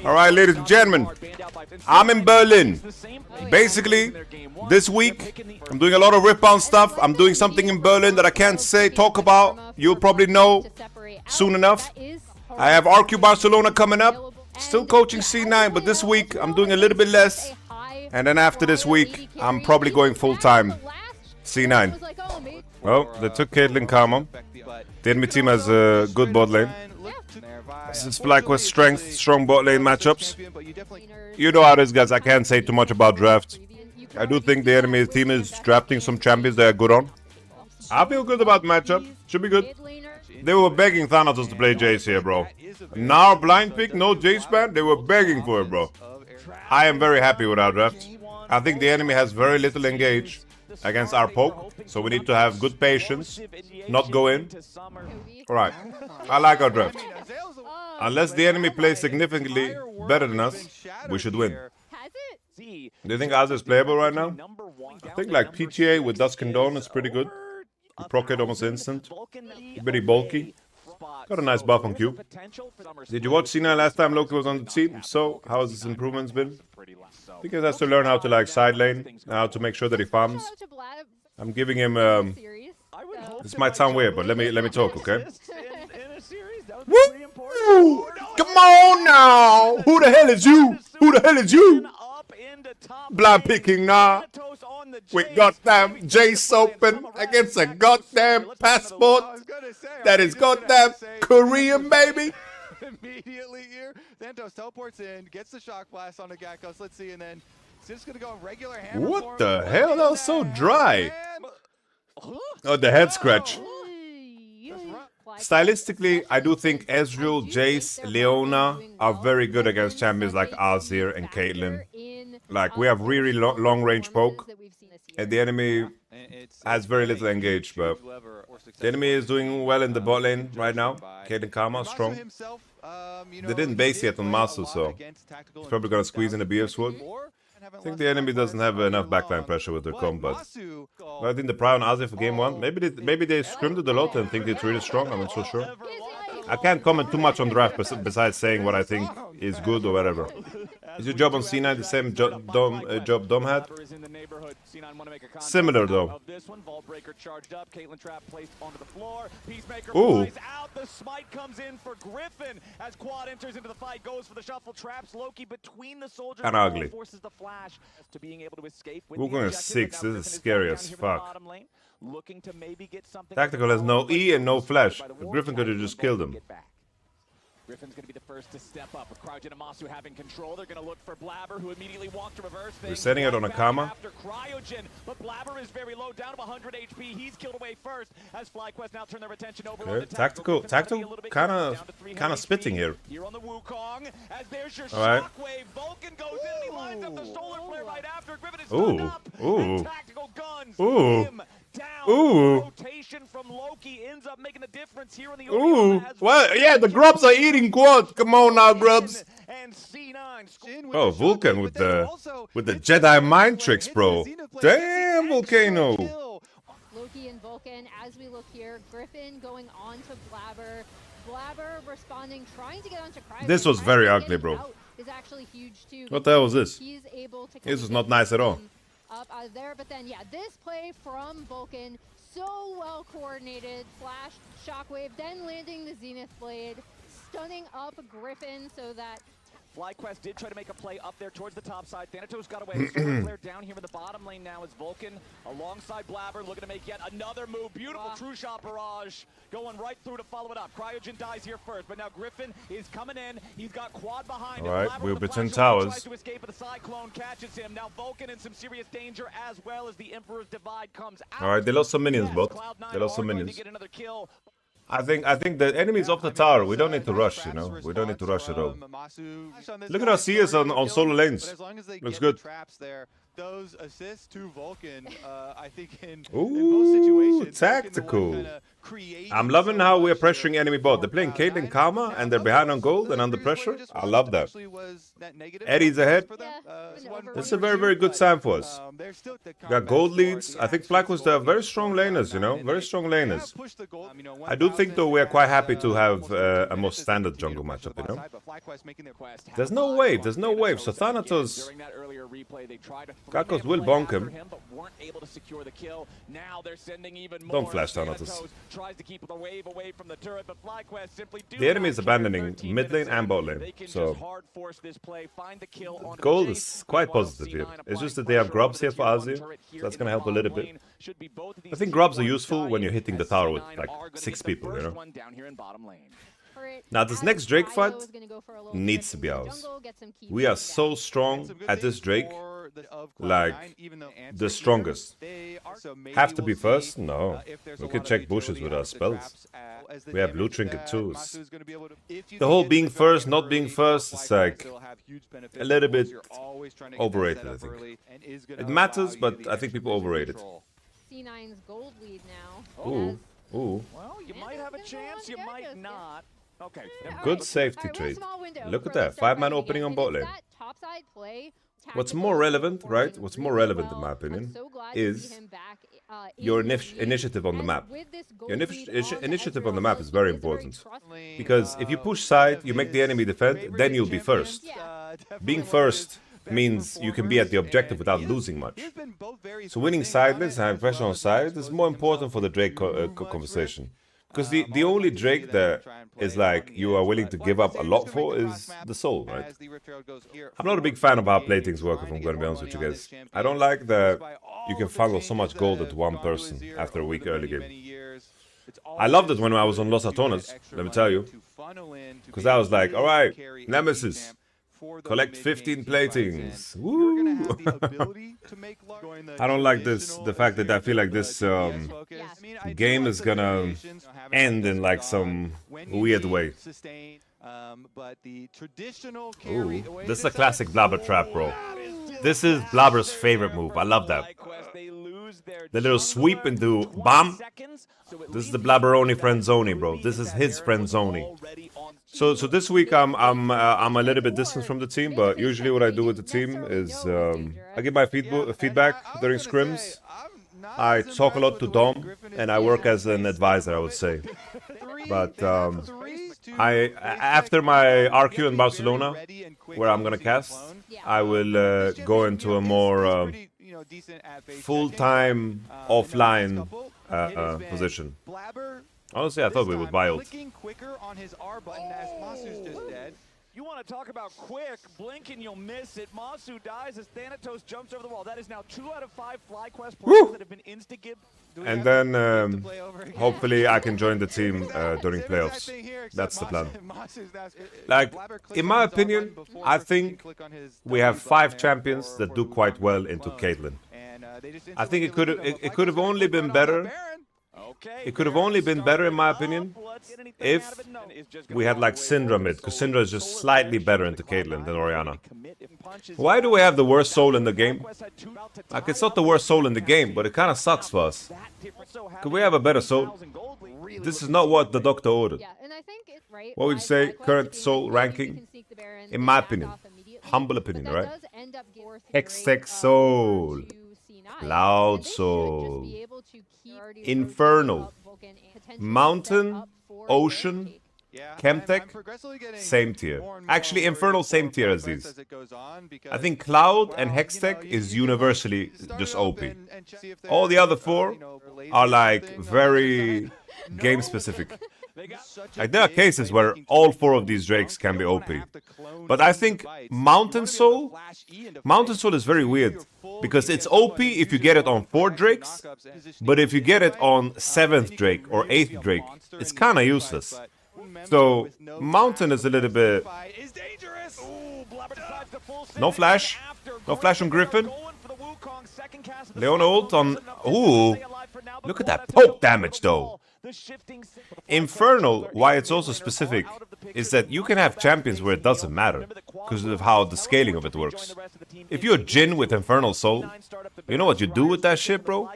All right, ladies and gentlemen, I'm in Berlin. Basically, this week, I'm doing a lot of rip-on stuff. I'm doing something in Berlin that I can't talk about. You'll probably know soon enough. I have RQ Barcelona coming up. Still coaching C9, but this week, I'm doing a little bit less. And then after this week, I'm probably going full-time C9. Well, they took Caitlyn Karma. The enemy team has a good bot lane. This is FlyQuest strength, strong bot lane matchups. You know how it is, guys. I can't say too much about draft. I do think the enemy team is drafting some champions they are good on. I feel good about matchup. Should be good. They were begging Thanatos to play Jace here, bro. Now blind pick, no Jace ban. They were begging for it, bro. I am very happy with our draft. I think the enemy has very little engage against our poke, so we need to have good patience, not go in. Alright, I like our draft. Unless the enemy plays significantly better than us, we should win. Do you think Azir is playable right now? I think like PTA with Dusk and Dawn is pretty good. You proc it almost instant. Pretty bulky. Got a nice buff on Q. Did you watch C9 last time Loki was on the team? So, how has his improvements been? I think he has to learn how to like side lane, how to make sure that he farms. I'm giving him this might sound weird, but let me talk, okay? Woo! Come on now! Who the hell is you? Who the hell is you? Blind picking now. With goddamn Jace open against a goddamn passport that is goddamn Korean, baby. Immediately here, Thanatos teleports in, gets the shock blast on the Gakgos. Let's see, and then it's just gonna go regular hammer. What the hell? That was so dry. Oh, the head scratch. Stylistically, I do think Ezreal, Jace, Leona are very good against champions like Azir and Caitlyn. Like, we have really long range poke, and the enemy has very little engage, but the enemy is doing well in the bot lane right now. Caitlyn Karma, strong. They didn't base yet on Massu, so he's probably gonna squeeze in a BF Sword. I think the enemy doesn't have enough backline pressure with their comp, but I think the pry on Azir for game one. Maybe they scrimmed it a lot and think it's really strong. I'm not so sure. I can't comment too much on draft besides saying what I think is good or whatever. Is your job on C9 the same job Dom had? Similar though. Ooh. The smite comes in for Gryffinn as Quad enters into the fight, goes for the shuffle, traps Loki between the soldiers. Kinda ugly. Forces the flash to being able to escape with Vulcan is 6. This is scary as fuck. Looking to maybe get something. Tactical has no E and no flash. Gryffinn could have just killed him. Griffin's going to be the first to step up with Cryogen and Massu having control. They're going to look for Blaber, who immediately wants to reverse things. We're setting it on a Karma. After Cryogen, but Blaber is very low, down to 100 HP. He's killed away first as FlyQuest now turn their attention over. Okay. Tactical, kind of spitting here. Here on the Wukong, as there's your all right. shockwave. Vulcan goes in and he lines up the solar flare right after. Griffin is Ooh, up. ooh, Tactical guns. ooh. Down. Ooh. Rotation from Loki ends up making a difference here in the Ooh. Well, yeah, the grubs are eating quad. Come on now, grubs. And C9 oh, Vulcan with the Jedi mind tricks, bro. Damn, Volcano. Loki and Vulcan, as we look here, Gryffinn going on to Blaber. Blaber responding, trying to get onto Cryogen. This was very ugly, bro. Is actually huge too. What the hell was this? He's able to this was not nice at all. Up out of there, but then yeah, this play from Vulcan, so well coordinated. Flash, shockwave, then landing the Zenith Blade, stunning up Gryffinn so that FlyQuest did try to make a play up there towards the top side. Thanatos got away. Solar flare down here in the bottom lane now is Vulcan alongside Blaber looking to make yet another move. Beautiful true shot barrage going right through to follow it up. Cryogen dies here first, but now Gryffinn is coming in. He's got Quad behind him. All right, Blaber we're with the between flash towers. tries to escape, but the Cyclone catches him. Now Vulcan in some serious danger as well as the Emperor's Divide comes out. All right, they lost some minions, bot. They lost some minions. I think the enemy's off the tower. We don't need to rush, you know. We don't need to rush at all. Look at our CS on solo lanes. Looks good. those assists to Vulcan, I think in Ooh, both situations. tactical. Vulcan, the one kinda I'm creating loving so how we're much here. pressuring enemy bot. They're playing Caitlyn Karma and they're behind on gold and under pressure. I love that. Eddie's ahead. That's a very, very good sign for us. Got gold leads. I think FlyQuest are very strong laners, you know, very strong laners. I do think though we are quite happy to have a more standard jungle matchup, you know. There's no wave, there's no wave. So Thanatos, Gakgos will bonk him. Don't flash Thanatos. The enemy is abandoning mid lane and bot lane, so gold is quite positive here. It's just that they have grubs here for Azir, so that's gonna help a little bit. I think grubs are useful when you're hitting the tower with like 6 people, you know. Now this next Drake fight needs to be ours. We are so strong at this Drake, like the strongest. Have to be first? No. We can check bushes with our spells. We have blue trinket too. The whole being first, not being first is like a little bit overrated, I think. It matters, but I think people overrate it. C9's gold lead now. Ooh, ooh. Well, you might have a chance, you might not. Okay. Good safety trade. Look at that, 5-man opening on bot lane. What's more relevant, right? What's more relevant in my opinion is your initiative on the map. Your initiative on the map is very important. Because if you push side, you make the enemy defend, then you'll be first. Being first means you can be at the objective without losing much. So winning side lanes and having pressure on side is more important for the Drake conversation. Because the only Drake that is like you are willing to give up a lot for is the soul, right? I'm not a big fan of how play things work, if I'm going to be honest with you guys. I don't like that you can funnel so much gold at one person after a weak early game. I loved it when I was on Los Ratones, let me tell you. Because I was like, alright, Nemesis. Collect 15 platings. Woo! I don't like this, the fact that I feel like this game is gonna end in like some weird way. Ooh, this is a classic Blaber trap, bro. This is Blaber's favorite move. I love that. The little sweep into BAM! This is the Blaberoni friendzone, bro. This is his friendzone. So this week I'm a little bit distant from the team, but usually what I do with the team is I give my feedback during scrims. I talk a lot to Dom, and I work as an advisor, I would say. But after my RQ in Barcelona, where I'm gonna cast, I will go into a more full-time offline position. Honestly, I thought we would buy ult. You want to talk about quick, blink and you'll miss it. Massu dies as Thanatos jumps over the wall. That is now 2 out of 5 FlyQuest players that have been insta-gib. And then hopefully I can join the team during playoffs. That's the plan. Like, in my opinion, I think we have 5 champions that do quite well into Caitlyn. I think it could have only been better. It could have only been better, in my opinion, if we had like Syndra mid, because Syndra is just slightly better into Caitlyn than Orianna. Why do we have the worst soul in the game? Like, it's not the worst soul in the game, but it kind of sucks for us. Could we have a better soul? This is not what the doctor ordered. What would you say, current soul ranking? In my opinion, humble opinion, right? Hextech soul. Cloud Soul, Infernal, Mountain, Ocean, Chemtech, same tier. Actually, Infernal, same tier as these. I think Cloud and Hextech is universally just OP. All the other 4 are like very game specific. Like, there are cases where all 4 of these Drakes can be OP. But I think Mountain Soul is very weird. Because it's OP if you get it on 4 Drakes, but if you get it on 7th Drake or 8th Drake, it's kinda useless. So, Mountain is a little bit... No flash. No flash on Gryffinn. Leon ult on... Ooh. Look at that poke damage, though. Infernal, why it's also specific, is that you can have champions where it doesn't matter, because of how the scaling of it works. If you're Jhin with Infernal Soul, you know what you do with that shit, bro?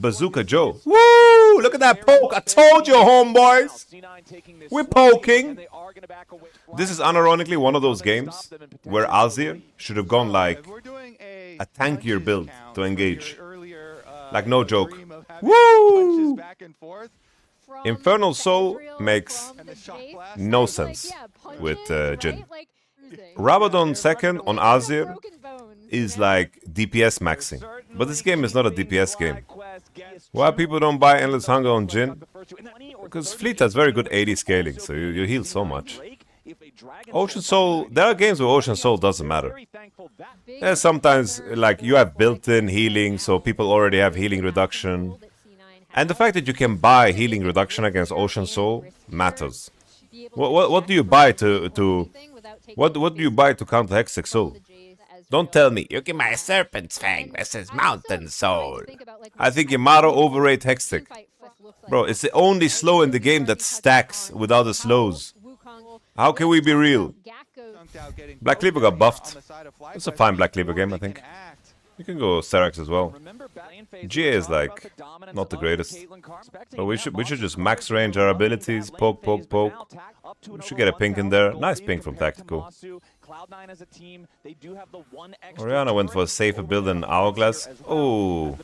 Bazooka Joe. Woo! Look at that poke! I told you, homeboys! We're poking! This is unironically one of those games where Azir should have gone like a tankier build to engage. Like, no joke. Woo! Infernal Soul makes no sense with Jhin. Rabadon second on Azir is like DPS maxing. But this game is not a DPS game. Why people don't buy Endless Hunger on Jhin? Because Fleet has very good AD scaling, so you heal so much. Ocean Soul, there are games where Ocean Soul doesn't matter. There's sometimes, like, you have built-in healing, so people already have healing reduction. And the fact that you can buy healing reduction against Ocean Soul matters. What do you buy to what do you buy to counter Hextech Soul? Don't tell me you can buy Serpent's Fang versus Mountain Soul. I think Yamato overrate Hextech. Bro, it's the only slow in the game that stacks without the slows. How can we be real? Black Cleaver got buffed. It's a fine Black Cleaver game, I think. You can go Serax as well. GA is like not the greatest. But we should just max range our abilities. Poke, poke, poke. We should get a pink in there. Nice pink from Tactical. Orianna went for a safer build than Hourglass. Oh.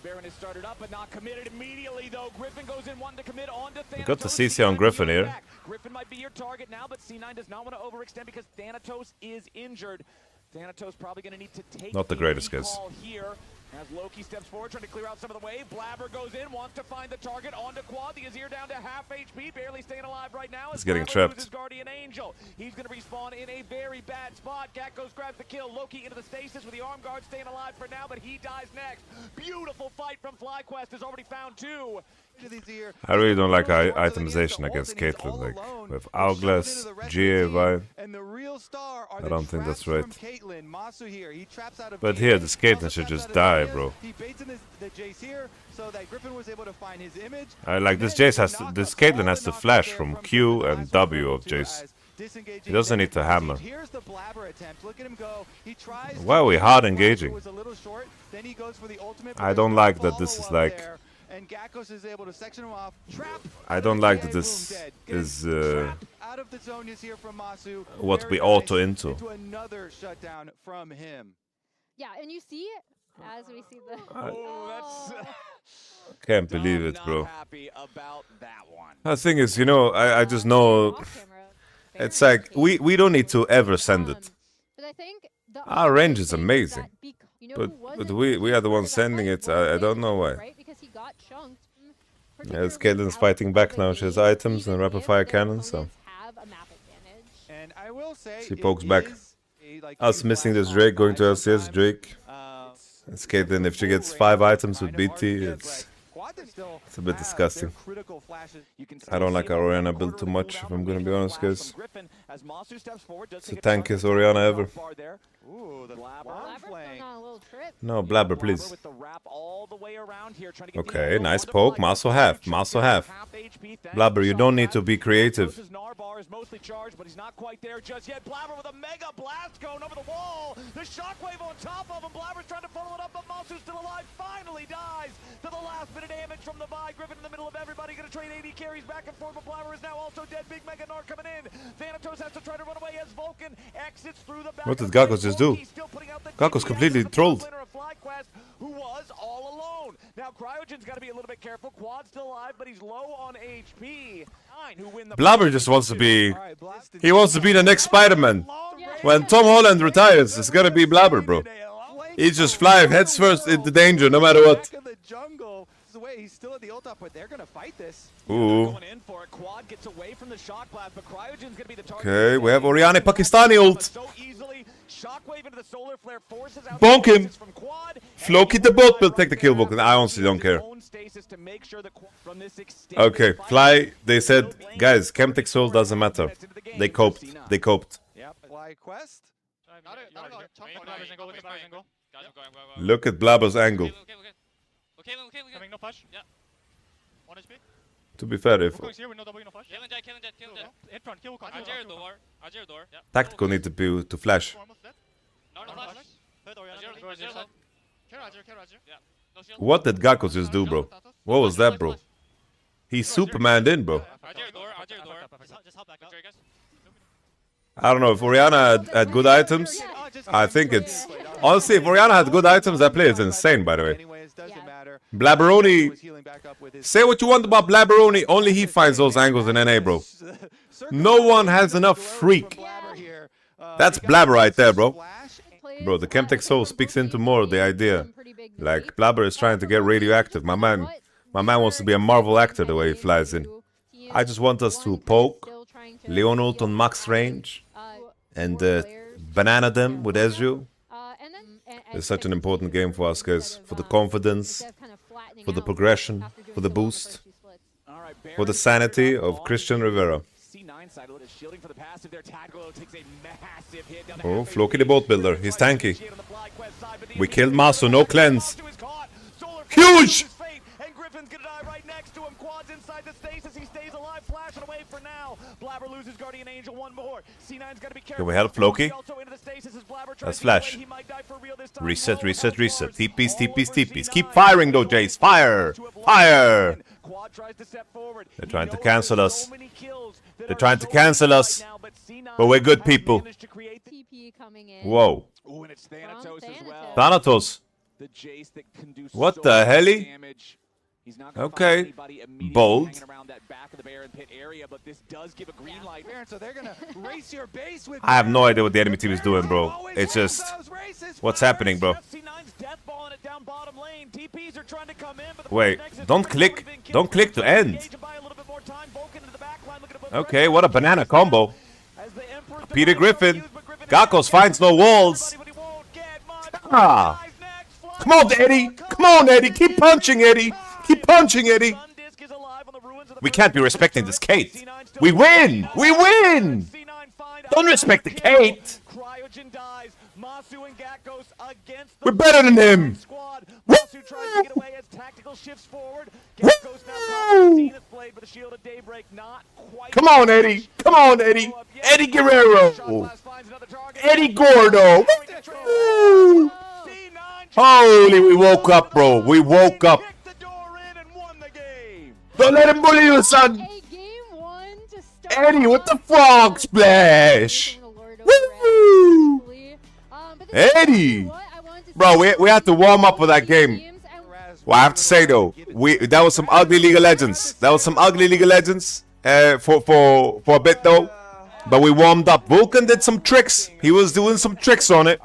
We got the CC on Gryffinn here. Gryffinn might be your target now, but C9 does not want to overextend because Thanatos is injured. Thanatos probably going to need to take not the greatest, guys. Here as Loki steps forward, trying to clear out some of the wave. Blaber goes in, wants to find the target onto Quad. The Azir down to half HP, barely staying alive right now. He's getting trapped. Guardian Angel. He's going to respawn in a very bad spot. Gakgos grabs the kill. Loki into the stasis with the arm guard staying alive for now, but he dies next. Beautiful fight from FlyQuest. Has already found two. I really don't like itemization against Caitlyn, like with Hourglass, GA vibe. I don't think that's right. But here, this Caitlyn should just die, bro. I like this Jace this Caitlyn has to flash from Q and W of Jace. He doesn't need to hammer. Why are we hard engaging? I don't like that this is like... And Gakgos is able to section him off. Trap. I don't like that this is out of the zone is here from Massu. What we auto into. Another shutdown from him. Yeah, and you see it as we see the. Can't believe it, bro. The thing is, you know, I just know it's like we don't need to ever send it. But I think our range is amazing. But we are the ones sending it. I don't know why. Yeah, Caitlyn's fighting back now. She has items and rapid fire cannon, so she pokes back. Us missing this Drake, going to LCS Drake. It's Caitlyn. If she gets 5 items with BT, it's a bit disgusting. I don't like our Orianna build too much, if I'm gonna be honest, guys. It's the tankiest Orianna ever. No, Blaber, please. Okay, nice poke. Massu half. Massu half. Blaber, you don't need to be creative. The shockwave on top of him. Blaber's trying to follow it up, but Massu's still alive. Finally dies to the last bit of damage from the buy. Gryffinn in the middle of everybody. Going to trade 80 carries back and forth, but Blaber is now also dead. Big Mega Gnar coming in. Thanatos has to try to run away as Vulcan exits through the back. What did Gakgos just do? Gakgos completely trolled. Who was all alone. Now Cryogen's got to be a little bit careful. Quad's still alive, but he's low on HP. Blaber just wants to be... He wants to be the next Spider-Man. When Tom Holland retires, it's gonna be Blaber, bro. He's just flying heads first into danger, no matter what. He's still at the ult up, but they're gonna fight this. Ooh. Okay, we have Orianna Pakistani ult. Bonk him. Floki the bot will take the kill, Vulcan. I honestly don't care. Okay, Fly, they said, guys, Chemtech Soul doesn't matter. They coped. They coped. FlyQuest. Look at Blaber's angle. Okay, no flash. Yeah. 1 HP. To be fair, if Tactical need to be to flash. What did Gakgos just do, bro? What was that, bro? He Supermaned in, bro. I don't know, if Orianna had good items, I think it's... Honestly, if Orianna had good items, that play is insane, by the way. Blaberoni... Say what you want about Blaberoni, only he finds those angles in NA, bro. No one has enough freak. That's Blaber right there, bro. Bro, the Chemtech Soul speaks into more of the idea. Like, Blaber is trying to get radioactive. My man wants to be a Marvel actor the way he flies in. I just want us to poke, LYON ult on max range, and banana them with Ezreal. It's such an important game for us, guys. For the confidence, for the progression, for the boost, for the sanity of Christian Rivera. Oh, Floki the boat builder. He's tanky. We killed Massu, no cleanse. Huge! And Gryffinn's gonna die right next to him. Quads inside the stasis. He stays alive. Flashing away for now. Blaber loses Guardian Angel one more. C9's gotta be careful. Can we help Floki? Let's flash. Reset, reset, reset. TPs, TPs, TPs. Keep firing though, Jace. Fire! Fire! They're trying to cancel us. They're trying to cancel us. But we're good people. Whoa. Thanatos. What the hell? Okay. Bold. I have no idea what the enemy team is doing, bro. It's just... What's happening, bro? Wait, don't click. Don't click to end. Okay, what a banana combo. Peter Gryffinn. Gakgos finds no walls. Ah. Come on, Eddie. Come on, Eddie. Keep punching, Eddie. Keep punching, Eddie. We can't be respecting this Kate. We win. We win. Don't respect the Kate. We're better than him. Come on, Eddie. Come on, Eddie. Eddie Guerrero. Eddie Gordo. Holy, we woke up, bro. We woke up. Don't let him bully you, son. Eddie with the frog splash. Woo! Eddie. Bro, we had to warm up for that game. Well, I have to say, though, that was some ugly League of Legends. That was some ugly League of Legends for a bit, though. But we warmed up. Vulcan did some tricks. He was doing some tricks on it.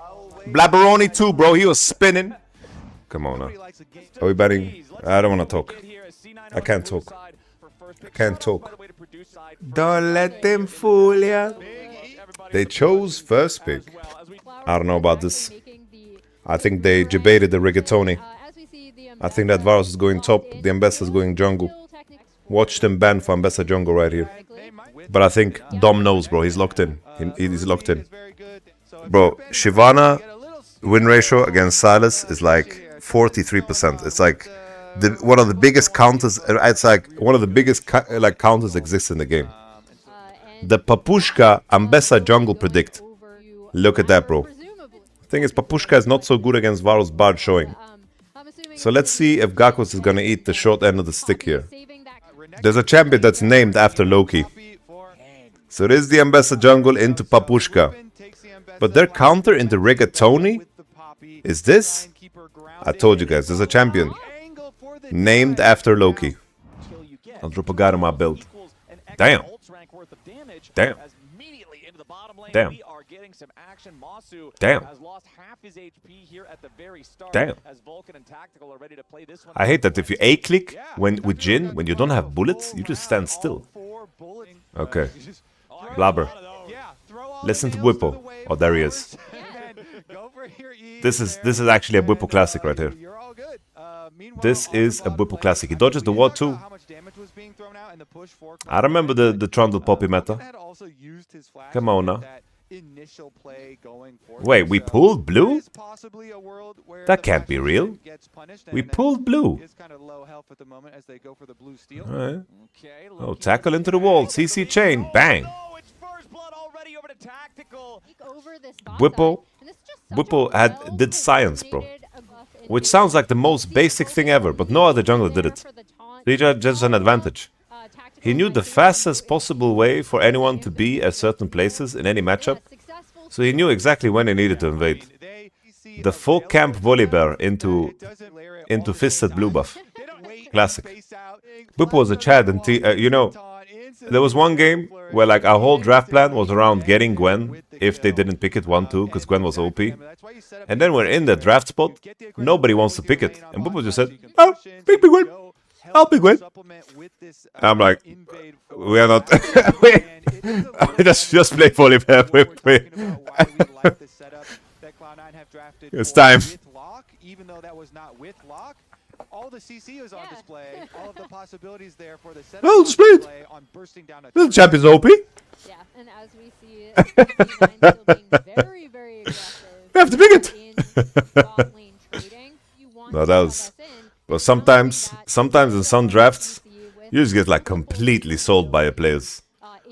Blaberoni too, bro. He was spinning. Come on now. Are we betting? I don't want to talk. I can't talk. I can't talk. Don't let them fool ya. They chose first pick. I don't know about this. I think they debated the rigatoni. I think that Varus is going top. The Ambassador is going jungle. Watch them ban for Ambassador jungle right here. But I think Dom knows, bro. He's locked in. He's locked in. Bro, Shyvana win ratio against Silas is like 43%. It's like one of the biggest counters. It's like one of the biggest counters exists in the game. The Papushka Ambessa jungle predict. Look at that, bro. The thing is, Papushka is not so good against Varus Bard showing. So let's see if Gakgos is gonna eat the short end of the stick here. There's a champion that's named after Loki. So this is the Ambessa jungle into Papushka. But their counter in the rigatoni is this? I told you guys, there's a champion named after Loki. I'll drop a guy on my build. Damn. Damn. Damn. Damn. Damn. I hate that if you A-click with Jhin, when you don't have bullets, you just stand still. Okay. Blaber. Listen to Whippo. Oh, there he is. This is actually a Whippo classic right here. This is a Whippo classic. He dodges the ward too. I remember the Trundle Poppy meta. Come on now. initial play going forward. Wait, we So pulled blue? there is possibly a world where That the can't be Flash real. gets punished, We and pulled blue. is kind of low health at the moment as they go for the blue steal. Alright. Okay, Oh, Loki tackle into the wall. CC chain. Bang. No, it's first blood already over to Tactical. Over this bot Whipple. side, and this is just such Whipple a did science, bro. well-coordinated buff in Which here. sounds like the most basic thing ever, but no other jungler did it. For the taunt. He had just an advantage. Tactical He knew the might be fastest possible way for anyone to be at certain places in any matchup, successful. so he knew exactly when he needed to invade. They see The full camp Volibear into it doesn't layer it all into the same fisted blue time. buff. They don't wait, Classic. space out. Whipple was a Chad and you know, there was one game where like our whole draft plan was around getting Gwen if they didn't pick it 1-2 because Gwen was OP. And then we're in the draft spot, nobody wants to pick it. And Whipple just said, oh, pick me Gwen. I'll pick Gwen. I'm like, we are not. just play Volibear. It's time. Even though that was not with lock, all the CC is on Yeah. display. All of the possibilities there for the setup Well, on display it. display on bursting down a The champ is OP. Yeah, and as we see, G9 still being very, very aggressive. We have to pick it. In bot lane trading. You want No, to that have was- us in. But sometimes in some drafts, you just get like completely sold by your players.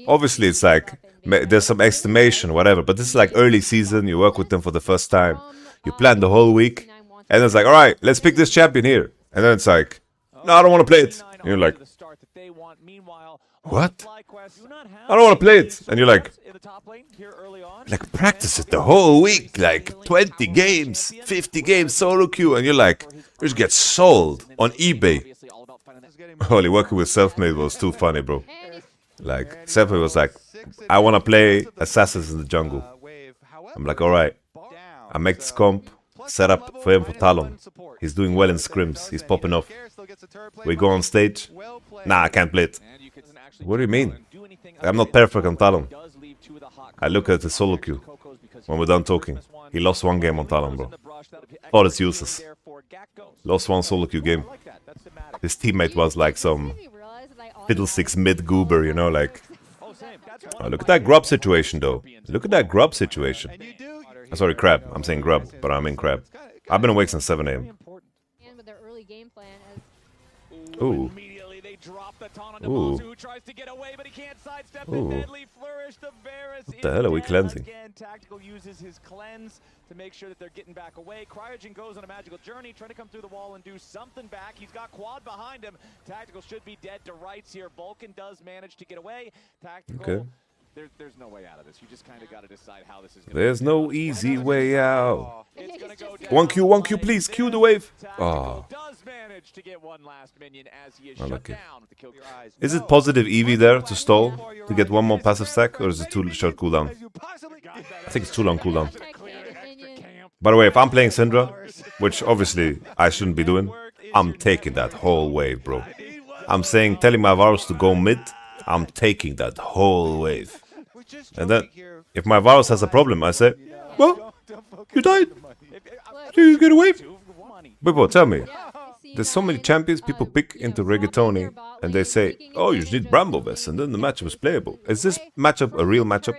Obviously, it's like there's some estimation, whatever. But this is like early season. You work with them for the first time. You plan the whole week, and it's like, all right, let's pick this champion here. And then it's like, no, I don't want to play it. And you're like, what? I don't want to play it. And you're like practice it the whole week, like 20 games, 50 games solo queue, and you're like, you just get sold on eBay. Holy, working with Selfmade was too funny, bro. Like, Selfmade was like, I want to play Assassins in the jungle. I'm like, alright, I make this comp, set up for him for Talon. He's doing well in scrims, he's popping off. We go on stage, nah, I can't play it. What do you mean? I'm not perfect on Talon. I look at the solo queue when we're done talking. He lost one game on Talon, bro. All it's useless. Lost one solo queue game. His teammate was like some fiddlesticks mid goober, you know, like. Oh, look at that grub situation, though. Look at that grub situation. Sorry, crab. I'm saying grub, but I mean crab. I've been awake since 7 a.m. And with their early game plan as Ooh. Drop the taunt onto Ooh. Massu, who tries to get away, but he can't sidestep Ooh. it. Deadly flourish. The Varus What the hell are we dead cleansing? Again, Tactical uses his cleanse to make sure that they're getting back away. Cryogen goes on a magical journey, trying to come through the wall and do something back. He's got quad behind him. Tactical should be dead to rights here. Vulcan does manage to get away. Tactical. Okay. There's no way out of this. You just kind of got to decide how this is going to There's no easy way out. It's gonna go down. 1Q, please. Cue the wave. Oh. Does manage to get one last minion as he is Oh, shut lucky. down with the kill. Is it positive EV there to stall to get one more passive stack, or is it too short cooldown? I think it's too long cooldown. By the way, if I'm playing Syndra, which obviously I shouldn't be doing, I'm taking that whole wave, bro. I'm saying, telling my Varus to go mid, I'm taking that whole wave. And then, if my Varus has a problem, I say, well, you died. You get a wave. Bebo, tell me, there's so many champions people pick into Rigatoni, and they say, oh, you just need Bramblevest, and then the matchup is playable. Is this matchup a real matchup?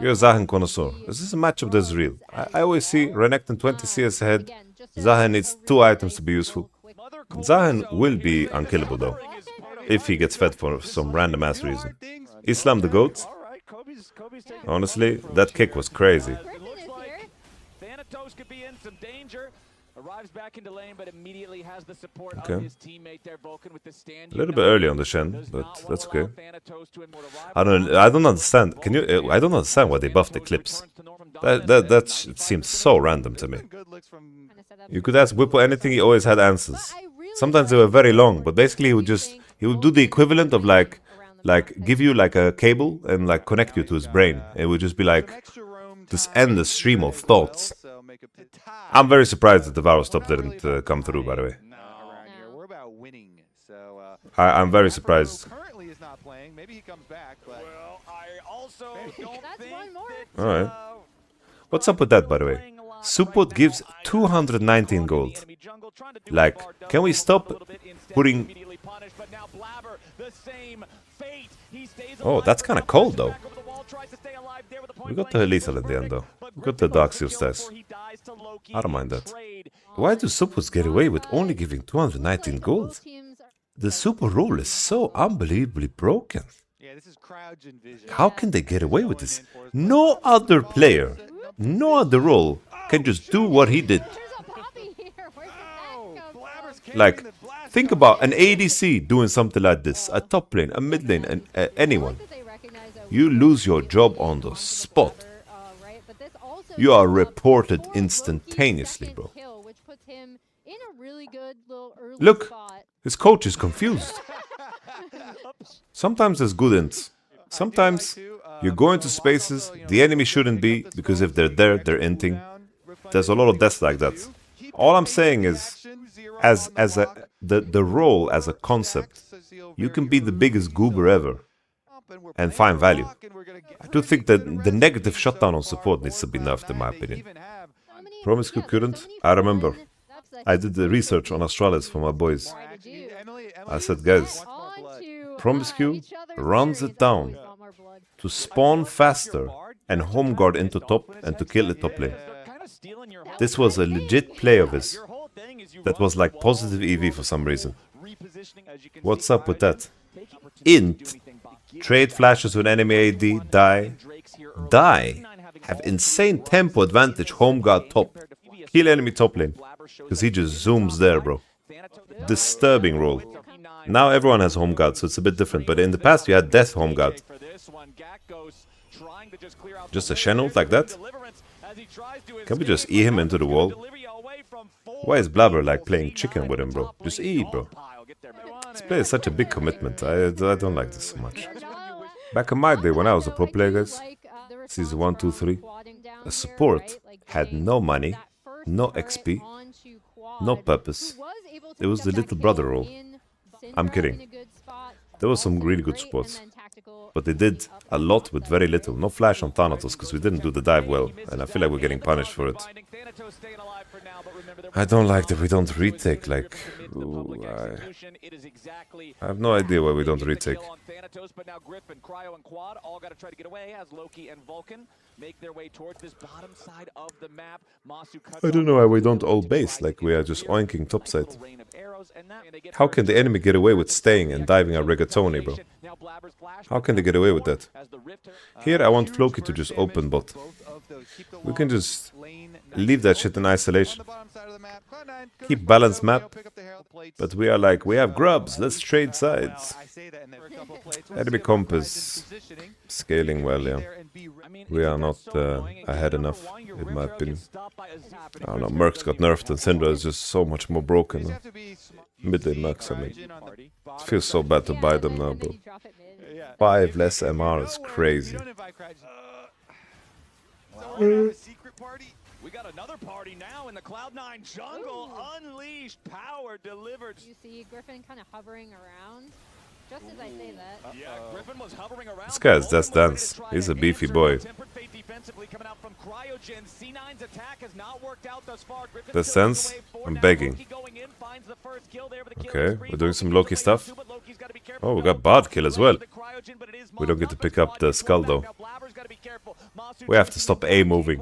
You're a Zahen connoisseur. Is this a matchup that's real? I always see Renekton 20 CS ahead. Zahen needs 2 items to be useful. Zahen will be unkillable though, if he gets fed for some random ass reason. Islam the GOAT? Honestly, that kick was crazy. Looks like Thanatos could be in some danger. Arrives back into lane, but immediately has the support of his teammate there, Vulcan, with the stand. A little bit early on the Shen, but that's okay. I don't understand. I don't understand why they buffed the clips. That seems so random to me. You could ask Whipple anything, he always had answers. Sometimes they were very long, but basically he would do the equivalent of like give you like a cable and like connect you to his brain. It would just be like this endless stream of thoughts. I'm very surprised that the Varus top didn't come through, by the way. We're about winning, so I'm very surprised. currently is not playing. Maybe he comes back, but Well, I also don't That's think one more. that, Alright. What's up with that, by the way? Support gives 219 gold. Like, can we stop putting... Oh, that's kind of cold, though. We got the lethal in the end though. We got the Dark Seal stats. I don't mind that. Why do suppers get away with only giving 219 gold? The super rule is so unbelievably broken. Yeah, this is Cryogen vision. How can they get away with this? No other player, no other role can just do what he did. There's a Poppy here. Where did that come Blabber's from? came Like, in the blast. think about an ADC doing something like this. A top lane, a mid lane, and anyone. That they recognize that You we lose your really job onto on the Blabber, spot. right? But this also You are gives up reported for Loki's instantaneously, second bro. kill, which puts him in a really good little early Look, spot. his coach is confused. Sometimes there's good ends. Sometimes you go into spaces the enemy shouldn't be, because if they're there, they're inting. There's a lot of deaths like that. All I'm saying is, the role as a concept, you can be the biggest goober ever and find value. I do think that the negative shutdown on support needs to be nerfed, in my opinion. Promiscu couldn't. I remember. I did the research on Astralis for my boys. I said, guys, Promiscu runs it down to spawn faster and home guard into top and to kill the top lane. This was a legit play of his. That was like positive EV for some reason. What's up with that? Int, trade flashes with enemy AD, die, have insane tempo advantage, home guard top, kill enemy top lane, because he just zooms there, bro. Disturbing role. Now everyone has home guard, so it's a bit different, but in the past you had death home guard. Just a Shen ult like that? Can we just E him into the wall? Why is Blaber like playing chicken with him, bro? Just E, bro. This play is such a big commitment. I don't like this so much. Back in my day when I was a pro player, guys, season 1, 2, 3, a support had no money, no XP, no purpose. It was the little brother role. I'm kidding. There were some really good supports, but they did a lot with very little. No flash on Thanatos because we didn't do the dive well, and I feel like we're getting punished for it. I don't like that we don't retake, like... Ooh, I have no idea why we don't retake. But now Gryffinn, Cryo, and Quad all got to try to get away as Loki and Vulcan make their way towards this bottom side of the map. Massu I don't know why we don't all base, like we are just oinking topside. How can the enemy get away with staying and diving at Rigatoni, bro? How can they get away with that? Here I want Floki to just open bot. We can just leave that shit in isolation. Keep balanced map. But we are like, we have grubs, let's trade sides. Enemy comp is scaling well, yeah. We are not ahead enough, in my opinion. I don't know, Merc's got nerfed and Syndra is just so much more broken. Mid lane Mercs, I mean. It feels so bad to buy them now, bro. 5 less MR is crazy. We got another party now in the Cloud9 jungle. Ooh. Unleashed power delivered. You see Gryffinn kind of hovering around. Just as I say that. Yeah, Gryffinn was hovering around. This guy's Death Dance. He's a beefy boy. Death Dance? I'm begging. Okay, we're doing some Loki stuff. Oh, we got Bard kill as well. We don't get to pick up the skull though. We have to stop A moving.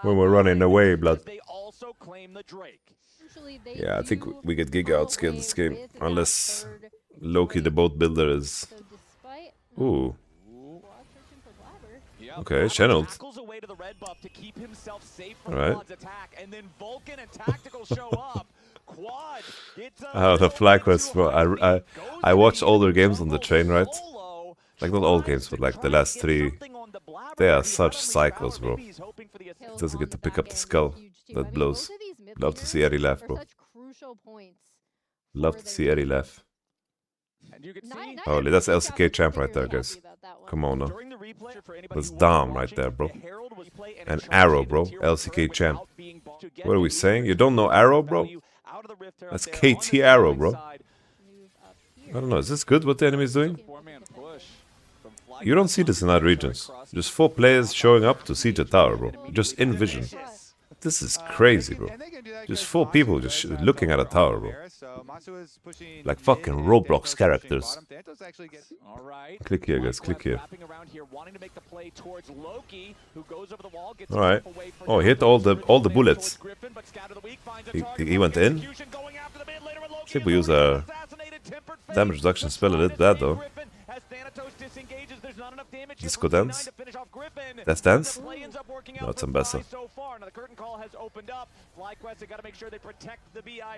When we're running away, blood. Yeah, I think we get Giga outscaled this game. Unless Loki, the boat builder, is... Ooh. Okay, channeled. Alright. Oh, the FlyQuest, bro. I watch older games on the train, right? Like, not all games, but like the last 3. They are such cycles, bro. He doesn't get to pick up the skull. That blows. Love to see Eri laugh, bro. Love to see Eri laugh. Holy, that's LCK champ right there, guys. Come on now. That's Dom right there, bro. And Arrow, bro. LCK champ. What are we saying? You don't know Arrow, bro? That's KT Arrow, bro. I don't know. Is this good what the enemy is doing? You don't see this in other regions. Just 4 players showing up to siege a tower, bro. Just in vision. This is crazy, bro. Just 4 people just looking at a tower, bro. Like fucking Roblox characters. Click here, guys. Click here. Alright. Oh, he hit all the bullets. He went in. I think we use our damage reduction spell a little bad though. Disco dance? That's dance? No, it's Ambassa.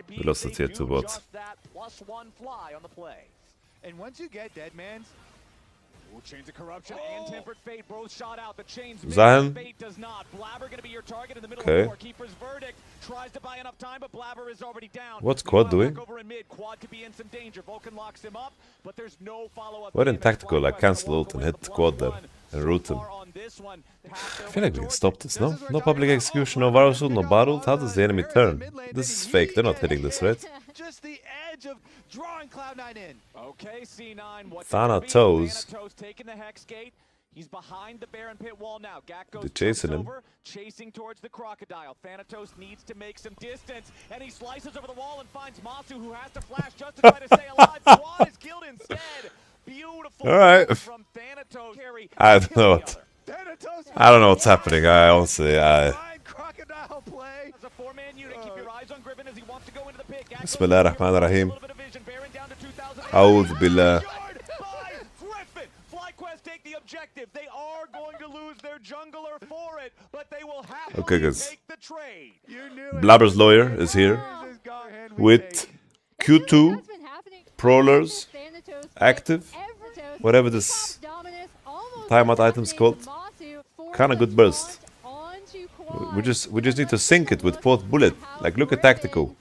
We lost the tier 2 bot. And once you get dead man's, Chains of Corruption and Tempered Fate both shot out. The chains Zion. Fate does not. Blaber gonna be your target in the middle Okay. of war. Keeper's verdict tries to buy enough time, but Blaber is already down. What's Quad doing? Over in mid. Quad could be in some danger. Vulcan locks him up, but there's no follow-up. Why didn't Tactical like cancel ult and hit Quad there and root him? I feel like we can stop this, no? No public execution, no Varus ult, no bar ult. How does the enemy turn? This is fake, they're not hitting this, right? just the edge of drawing Cloud9 in. Okay, C9. What's Thanatos. Thanatos taking the Hex Gate. He's behind the Baron Pit wall now. Gakgos They're chasing him. over, chasing towards the Crocodile. Thanatos needs to make some distance, and he slices over the wall and finds Massu, who has to flash just to try to stay alive. Quad is killed instead. Beautiful. All right. From Thanatos. I don't know what. I don't know what's happening. I honestly, Crocodile play. As a 4-man unit, keep your eyes on Gryffinn as he wants to go into the pit. Bismillahirrahmanirrahim. A'udhu billah. FlyQuest take the objective. They are going to lose their jungler for it, but they will have Okay, to guys. take the trade. Blaber's lawyer is here with Q2 Prowlers active, whatever this timeout item's called. Kinda good burst. We just need to sync it with fourth bullet. Like look at Tactical.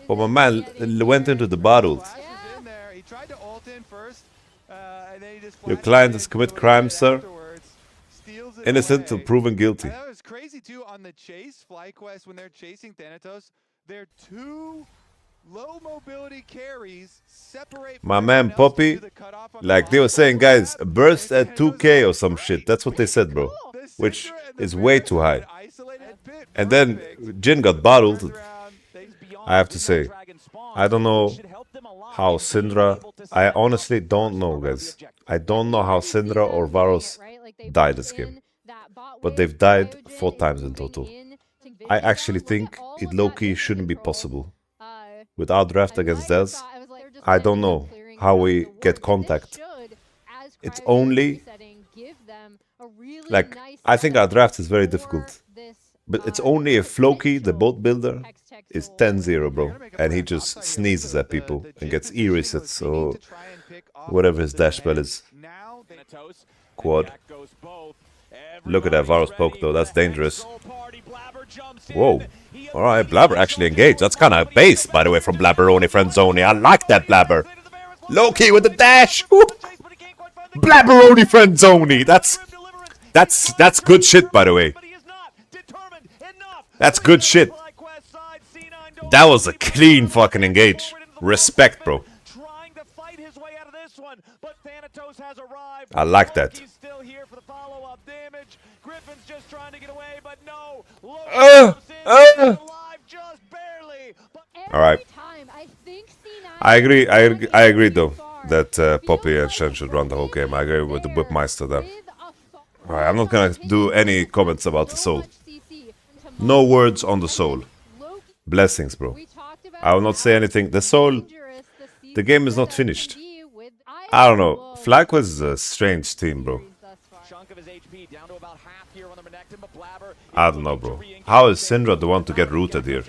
But my man went into the bottle. Your client has committed crime, sir. Innocent till proven guilty. That was crazy too on the chase. FlyQuest, when they're chasing Thanatos, they're 2 low mobility carries separate. My man Poppy, like they were saying, guys, burst at 2k or some shit. That's what they said, bro. Which is way too high. And then Jin got bottled. I have to say, I don't know how Syndra. I honestly don't know, guys. I don't know how Syndra or Varus died this game. But they've died 4 times in total. I actually think it low-key shouldn't be possible. With our draft against theirs, I don't know how we get contact. It's only... Like, I think our draft is very difficult. But it's only if Loki, the boat builder, is 10-0, bro. And he just sneezes at people and gets E-resets or whatever his dash spell is. Quad. Look at that Varus poke though, that's dangerous. Whoa. Alright, Blaber actually engaged. That's kind of base, by the way, from Blaberoni Friendzone. I like that Blaber. Loki with the dash. Woo. Blaberoni Friendzone. That's good shit, by the way. That's good shit. That was a clean fucking engage. Respect, bro. I like that. Alright. I agree though that Poppy and Shen should run the whole game. I agree with the Whipmeister there. Alright, I'm not gonna do any comments about the soul. No words on the soul. Blessings, bro. I will not say anything. The soul, the game is not finished. I don't know. FlyQuest is a strange team, bro. I don't know, bro. How is Syndra the one to get rooted here?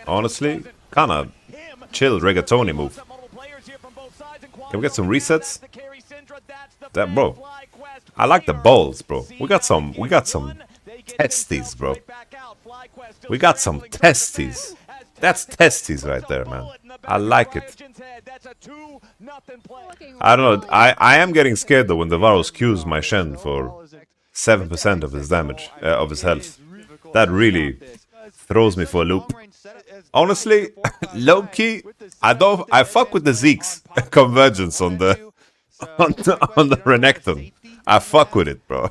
Honestly, kinda chill reggaetoni move. Can we get some resets? That, bro. I like the balls, bro. We got some testes, bro. We got some testes. That's testes right there, man. I like it. I don't know. I am getting scared though when the Varus Qs my Shen for 7% of his damage, of his health. That really throws me for a loop. Honestly, low-key, I fuck with the Zeke's convergence on the Renekton. I fuck with it, bro.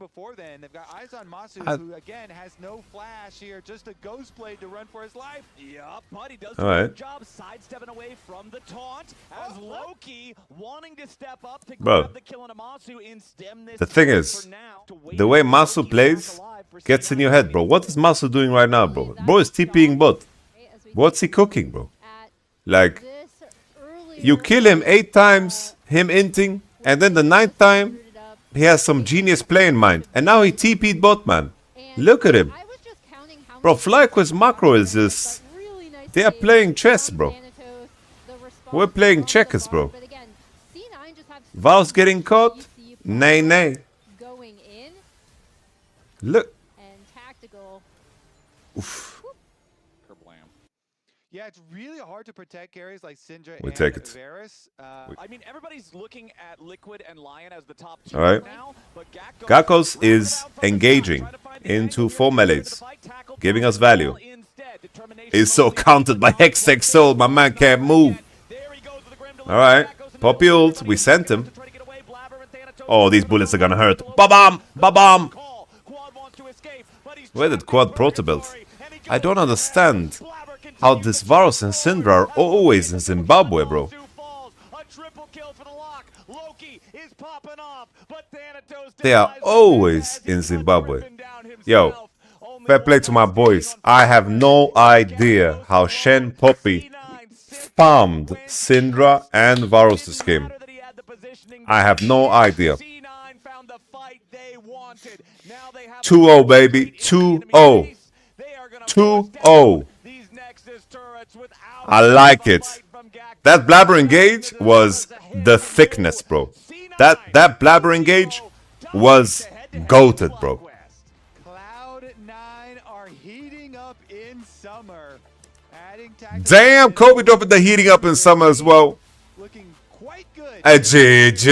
before then. They've got eyes on Massu, who again has no flash here, just a ghost blade to run for his life. Yup, but he does All a right. good job sidestepping away from the taunt as Loki wanting to step up to Bro, grab the kill on Massu and stem this. the thing for is, now. the way Massu plays gets in your head, bro. What is Massu doing right now, bro? Bro is TPing bot. What's he cooking, bro? Like, you kill him 8 times, him inting, and then the 9th time, he has some genius play in mind. And now he TP'd bot, man. Look at him. Bro, FlyQuest macro is just... They are playing chess, bro. We're playing checkers, bro. Val's getting caught. Nay, nay. Look. Oof. Yeah, it's really hard to protect carries like Syndra We and take it. Varus. I mean, everybody's looking at Liquid and LYON as the top 2 All right. now, but Gakgos is engaging into 4 melees, giving us value. He's so countered by Hextech Soul, my man can't move. Alright, Poppy ult, we sent him. Oh, these bullets are gonna hurt. Ba-bam! Ba-bam! Where did Quad Protobelt? I don't understand how this Varus and Syndra are always in Zimbabwe, bro. They are always in Zimbabwe. Yo, fair play to my boys. I have no idea how Shen Poppy farmed Syndra and Varus this game. I have no idea. 2-0, baby. 2-0. 2-0. I like it. That Blaber engage was the thickness, bro. That Blaber engage was goated, bro. Cloud9 are heating up in summer. Damn, Kobe dropping the heating up in summer as well. Looking quite good. A GG.